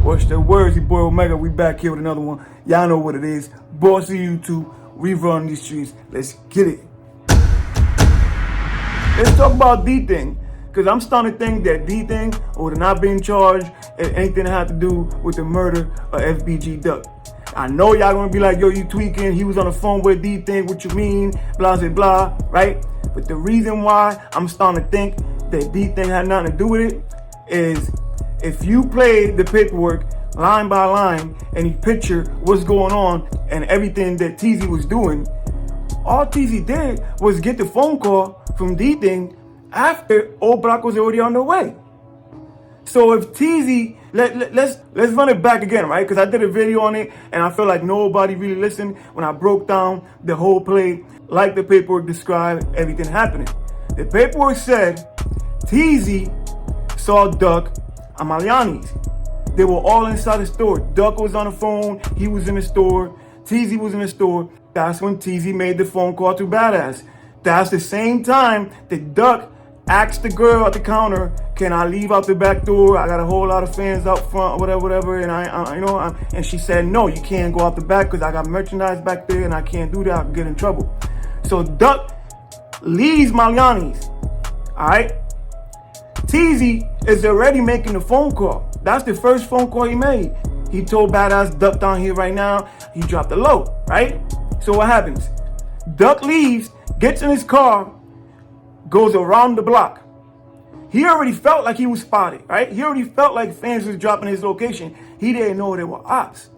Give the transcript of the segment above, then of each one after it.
What's the words? Your boy Omega, we back here with another one. Y'all know what it is. Boss of YouTube, we run these streets. Let's get it. Let's talk about Dthang, because I'm starting to think that Dthang would not been charged in anything that had to do with the murder of Fbg Duck. I know y'all gonna be like, yo, you tweaking. He was on the phone with Dthang. What you mean? Blah, blah, blah, right? But the reason why I'm starting to think that Dthang had nothing to do with it is if you play the paperwork line by line and you picture what's going on and everything that TZ was doing, all TZ did was get the phone call from Dthang after Oblock was already on the way. So if TZ, let's run it back again, right? Because I did a video on it and I feel like nobody really listened when I broke down the whole play like the paperwork described everything happening. The paperwork said TZ saw Duck and Maliani's. They were all inside the store. Duck was on the phone, he was in the store, TZ was in the store. That's when TZ made the phone call to Badass. That's the same time that Duck asked the girl at the counter, can I leave out the back door? I got a whole lot of fans out front, whatever. And and she said, no, you can't go out the back because I got merchandise back there and I can't do that, I'll get in trouble. So Duck leaves Maliani's, all right? TZ is already making the phone call. That's the first phone call he made. He told Badass, Duck down here right now. He dropped the low, right? So what happens? Duck leaves, gets in his car, goes around the block. He already felt like he was spotted, right? He already felt like fans was dropping his location. He didn't know they were ops.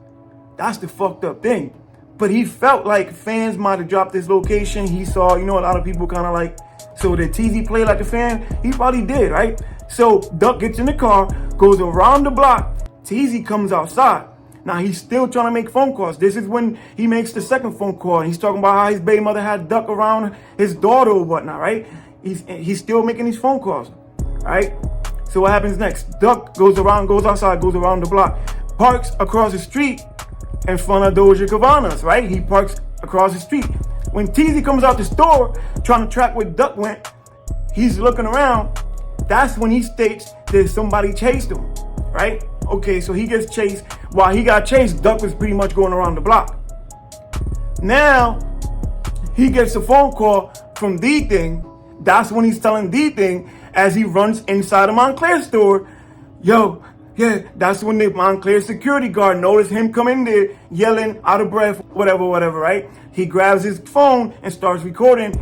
That's the fucked up thing. But he felt like fans might have dropped his location. He saw, a lot of people kind of like, so did TZ play like a fan? He probably did, right? So Duck gets in the car, goes around the block. TZ comes outside. Now he's still trying to make phone calls. This is when he makes the second phone call. And he's talking about how his baby mother had Duck around his daughter or whatnot, right? He's still making these phone calls, right? So what happens next? Duck goes outside, goes around the block, parks across the street in front of Doja Cabana's, right? He parks across the street. When TZ comes out the store trying to track where Duck went, he's looking around. That's when he states that somebody chased him, right? Okay, so he gets chased. While he got chased, Duck was pretty much going around the block. Now, he gets a phone call from Dthang. That's when he's telling Dthang as he runs inside the Montclair store, yo, yeah, that's when the Montclair security guard noticed him come in there yelling, out of breath, whatever, right? He grabs his phone and starts recording.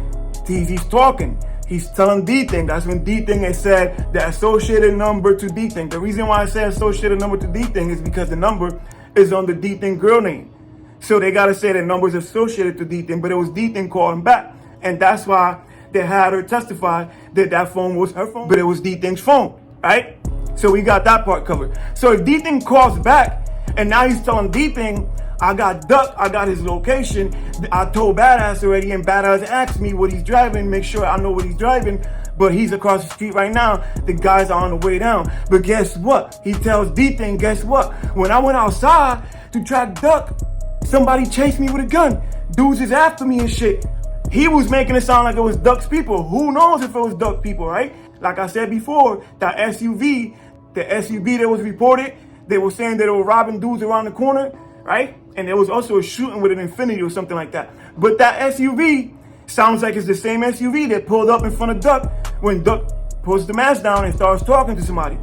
TZ's talking. He's telling Dthang. That's when Dthang has said the associated number to Dthang. The reason why I say associated number to Dthang is because the number is on the Dthang girl name. So they got to say the number is associated to Dthang, but it was Dthang calling back. And that's why they had her testify that that phone was her phone, but it was Dthang's phone, right? So we got that part covered. So if Dthang calls back, and now he's telling Dthang, I got Duck, I got his location, I told Badass already, and Badass asked me what he's driving, make sure I know what he's driving, but he's across the street right now, the guys are on the way down. But guess what? He tells Dthang, guess what? When I went outside to track Duck, somebody chased me with a gun. Dudes is after me and shit. He was making it sound like it was Duck's people. Who knows if it was Duck people, right? Like I said before, that SUV, the SUV that was reported, they were saying that they were robbing dudes around the corner, right? And there was also a shooting with an Infinity or something like that. But that SUV sounds like it's the same SUV that pulled up in front of Duck when Duck puts the mask down and starts talking to somebody.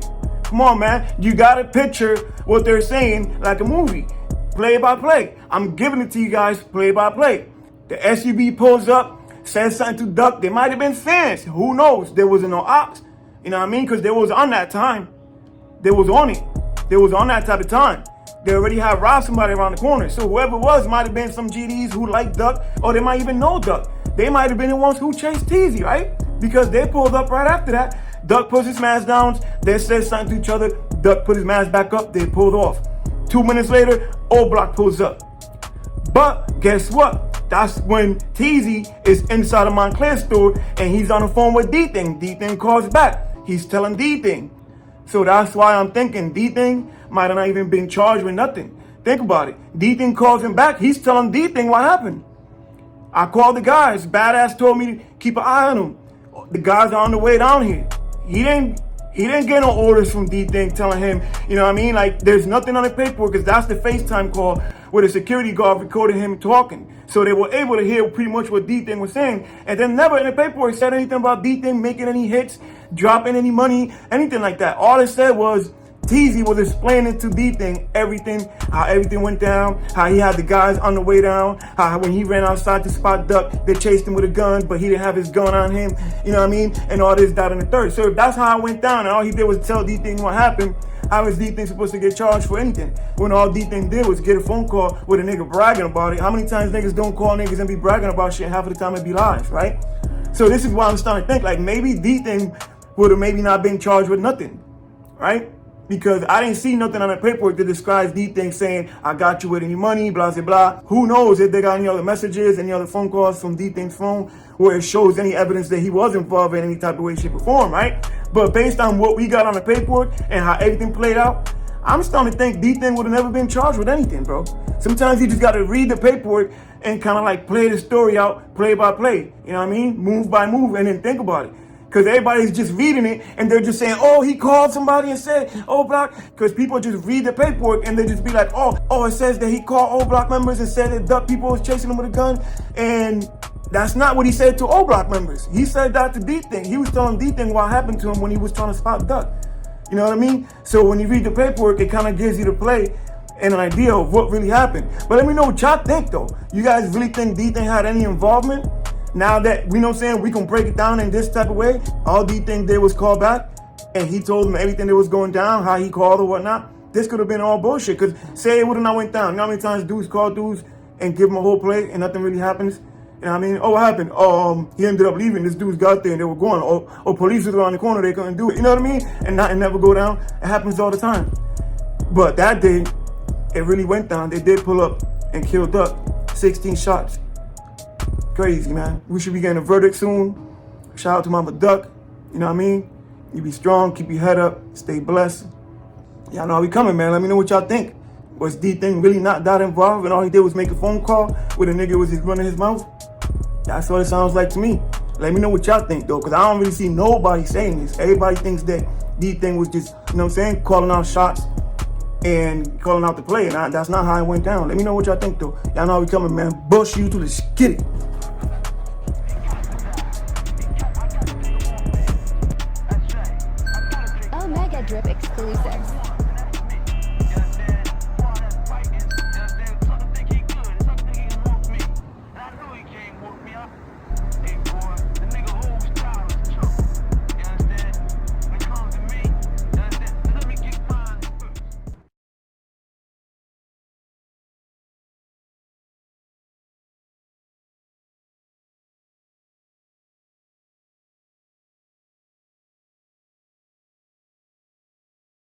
Come on, man. You gotta picture what they're saying like a movie. Play by play. I'm giving it to you guys play by play. The SUV pulls up, says something to Duck. They might have been fans. Who knows? There wasn't no ops. You know what I mean? Because they was on that time. They was on it. They was on that type of time. They already had robbed somebody around the corner. So whoever it was might have been some GDs who liked Duck, or they might even know Duck. They might have been the ones who chased TZ, right? Because they pulled up right after that. Duck puts his mask down. They said something to each other. Duck put his mask back up. They pulled off. 2 minutes later, Oblock pulls up. But guess what? That's when TZ is inside a Montclair store and he's on the phone with Dthang. Dthang calls back. He's telling Dthang. So that's why I'm thinking Dthang might have not even been charged with nothing. Think about it. Dthang calls him back. He's telling Dthang what happened. I called the guys. Badass told me to keep an eye on him. The guys are on the way down here. He didn't He didn't get no orders from Dthang telling him, you know what I mean? Like, there's nothing on the paperwork because that's the FaceTime call where the security guard recorded him talking. So they were able to hear pretty much what Dthang was saying. And then never in the paperwork said anything about Dthang making any hits, dropping any money, anything like that. All it said was Teezy was explaining to Dthang everything, how everything went down, how he had the guys on the way down, how when he ran outside to spot Duck, they chased him with a gun, but he didn't have his gun on him, you know what I mean? And all this, that, and the third. So if that's how it went down, and all he did was tell Dthang what happened, how is Dthang supposed to get charged for anything? When all Dthang did was get a phone call with a nigga bragging about it. How many times niggas don't call niggas and be bragging about shit, and half of the time it be lies, right? So this is why I'm starting to think, like, maybe Dthang would have maybe not been charged with nothing, right? Because I didn't see nothing on the paperwork that describes Dthang saying, I got you with any money, blah, blah, blah. Who knows if they got any other messages, any other phone calls from Dthang's phone where it shows any evidence that he was involved in any type of way, shape, or form, right? But based on what we got on the paperwork and how everything played out, I'm starting to think Dthang would have never been charged with anything, bro. Sometimes you just got to read the paperwork and kind of like play the story out, play by play. You know what I mean? Move by move, and then think about it. Because everybody's just reading it and they're just saying, oh, he called somebody and said, Oblock. Because people just read the paperwork and they just be like, oh, it says that he called Oblock members and said that Duck people was chasing him with a gun. And that's not what he said to Oblock members. He said that to Dthang. He was telling Dthang what happened to him when he was trying to spot Duck. You know what I mean? So when you read the paperwork, it kind of gives you the play and an idea of what really happened. But let me know what y'all think, though. You guys really think Dthang had any involvement? Now that, we know what I'm saying, we can break it down in this type of way. All Dthang did was call back, and he told him everything that was going down, how he called or whatnot. This could have been all bullshit, because say it would have not went down. You know how many times dudes call dudes and give them a whole play and nothing really happens? You know what I mean? Oh, what happened? He ended up leaving. This dudes got there and they were going. Or police was around the corner, they couldn't do it. You know what I mean? And never go down. It happens all the time. But that day, it really went down. They did pull up and kill Duck. 16 shots. Crazy, man. We should be getting a verdict soon. Shout out to Mama Duck. You know what I mean? You be strong, keep your head up, stay blessed. Y'all know how we coming, man. Let me know what y'all think. Was Dthang really not that involved and all he did was make a phone call where the nigga was just running his mouth? That's what it sounds like to me. Let me know what y'all think, though, because I don't really see nobody saying this. Everybody thinks that Dthang was just, you know what I'm saying, calling out shots and calling out the play. And that's not how it went down. Let me know what y'all think, though. Y'all know how we coming, man. Bush you to the skitty. Omegadrip exclusives.